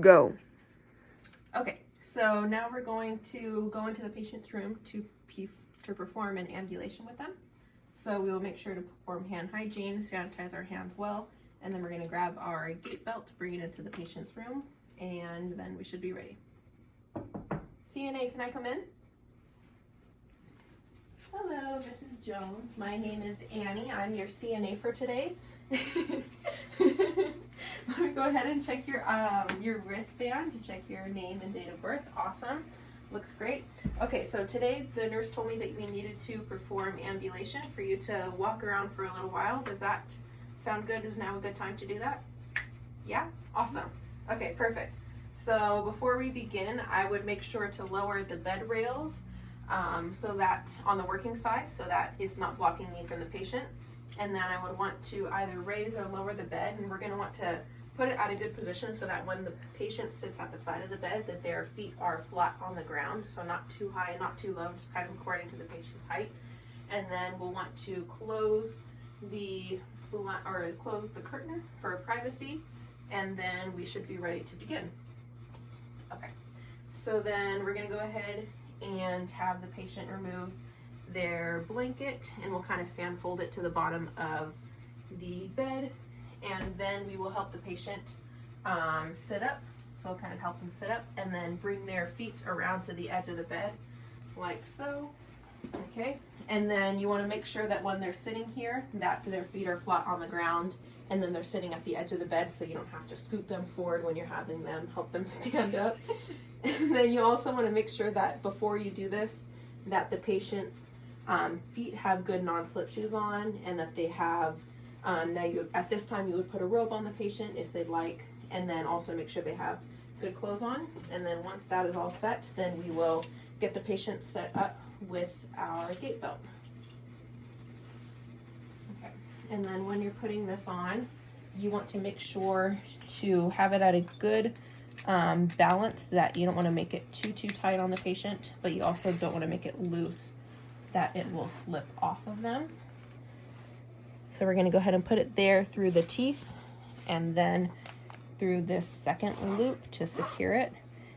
Go. Okay, so now we're going to go into the patient's room to perform an ambulation with them. So we will make sure to perform hand hygiene, sanitize our hands well, and then we're going to grab our gait belt, bring it into the patient's room, and then we should be ready. CNA, can I come in? Hello, Mrs. Jones. My name is Annie. I'm your CNA for today. Let me go ahead and check your wristband to check your name and date of birth. Awesome. Looks great. Okay, so today the nurse told me that we needed to perform ambulation for you to walk around for a little while. Does that sound good? Is now a good time to do that? Yeah? Awesome. Okay, perfect. So before we begin, I would make sure to lower the bed rails so that on the working side, so that it's not blocking me from the patient. And then I would want to either raise or lower the bed, and we're going to want to put it at a good position so that when the patient sits at the side of the bed, that their feet are flat on the ground, so not too high and not too low, just kind of according to the patient's height. And then we'll want to close the curtain for privacy, and then we should be ready to begin. Okay, so then we're going to go ahead and have the patient remove their blanket, and we'll kind of fan fold it to the bottom of the bed, and then we will help the patient sit up. So we'll kind of help them sit up and then bring their feet around to the edge of the bed like so. Okay, and then you want to make sure that when they're sitting here that their feet are flat on the ground, and then they're sitting at the edge of the bed so you don't have to scoot them forward when you're having them help them stand up. And then you also want to make sure that before you do this, that the patient's feet have good non-slip shoes on, and that they have, at this time you would put a robe on the patient if they'd like, and then also make sure they have good clothes on. And then once that is all set, then we will get the patient set up with our gait belt. Okay, and then when you're putting this on, you want to make sure to have it at a good balance, that you don't want to make it too tight on the patient, but you also don't want to make it loose that it will slip off of them. So we're going to go ahead and put it there through the teeth, and then through this second loop to secure it.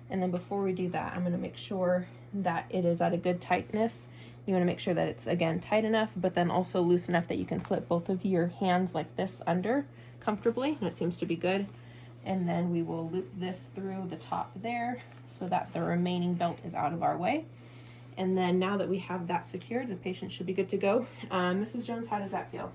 And then before we do that, I'm going to make sure that it is at a good tightness. You want to make sure that it's, again, tight enough, but then also loose enough that you can slip both of your hands like this under comfortably, and it seems to be good. And then we will loop this through the top there so that the remaining belt is out of our way. And then now that we have that secured, the patient should be good to go. Mrs. Jones, how does that feel?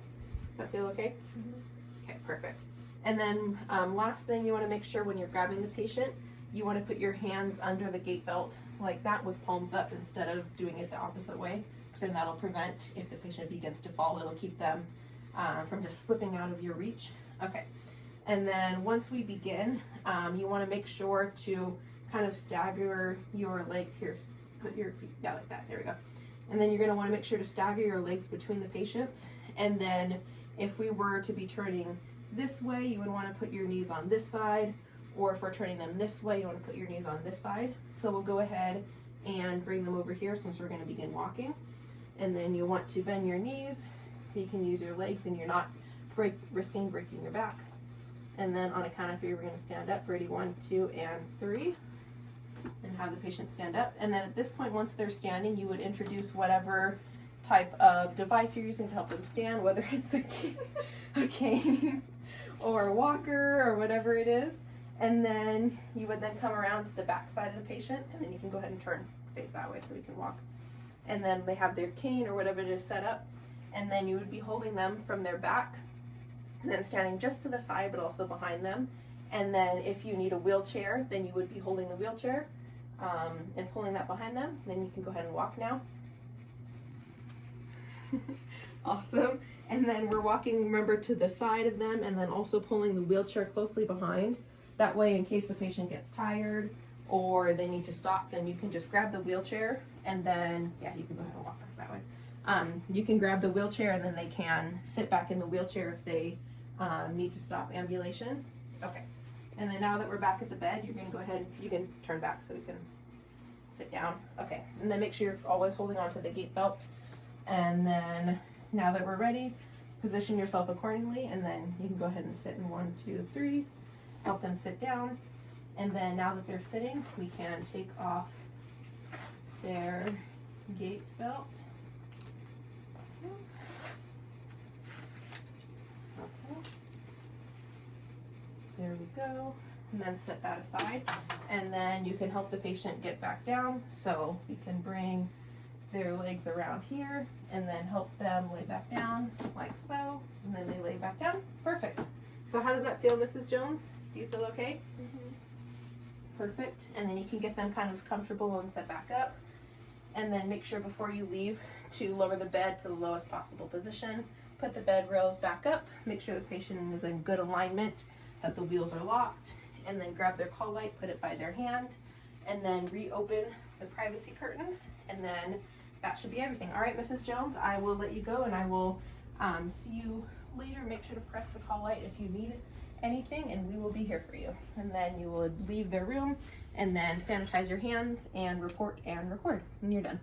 Does that feel okay? Mm-hmm. Okay, perfect. And then last thing, you want to make sure when you're grabbing the patient, you want to put your hands under the gait belt like that with palms up instead of doing it the opposite way, because then that'll prevent, if the patient begins to fall, it'll keep them from just slipping out of your reach. Okay. And then once we begin, you want to make sure to kind of stagger your legs here. Put your feet down like that. There we go. And then you're going to want to make sure to stagger your legs between the patients. And then if we were to be turning this way, you would want to put your knees on this side. Or if we're turning them this way, you want to put your knees on this side. So we'll go ahead and bring them over here since we're going to begin walking. And then you want to bend your knees so you can use your legs and you're not risking breaking your back. And then on a count of 3, we're going to stand up. Ready, 1, 2, and 3. And have the patient stand up. And then at this point, once they're standing, you would introduce whatever type of device you're using to help them stand, whether it's a cane or a walker or whatever it is. And then you would then come around to the back side of the patient, and then you can go ahead and turn face that way so we can walk. And then they have their cane or whatever it is set up, and then you would be holding them from their back, and then standing just to the side but also behind them. And then if you need a wheelchair, then you would be holding the wheelchair and pulling that behind them. Then you can go ahead and walk now. Awesome. And then we're walking, remember, to the side of them, and then also pulling the wheelchair closely behind. That way, in case the patient gets tired or they need to stop, then you can just grab the wheelchair, and then, yeah, you can go ahead and walk back that way. You can grab the wheelchair, and then they can sit back in the wheelchair if they need to stop ambulation. Okay. And then now that we're back at the bed, you're going to go ahead, you can turn back so we can sit down. Okay. And then make sure you're always holding on to the gait belt. And then now that we're ready, position yourself accordingly, and then you can go ahead and sit in 1, 2, 3. Help them sit down. And then now that they're sitting, we can take off their gait belt. Okay. There we go. And then set that aside. And then you can help the patient get back down. So you can bring their legs around here and then help them lay back down like so. And then they lay back down. Perfect. So how does that feel, Mrs. Jones? Do you feel okay? Mm-hmm. Perfect. And then you can get them kind of comfortable and set back up. And then make sure before you leave to lower the bed to the lowest possible position. Put the bed rails back up. Make sure the patient is in good alignment, that the wheels are locked. And then grab their call light, put it by their hand, and then reopen the privacy curtains. And then that should be everything. All right, Mrs. Jones, I will let you go, and I will see you later. Make sure to press the call light if you need anything, and we will be here for you. And then you will leave their room and then sanitize your hands and report and record, and you're done.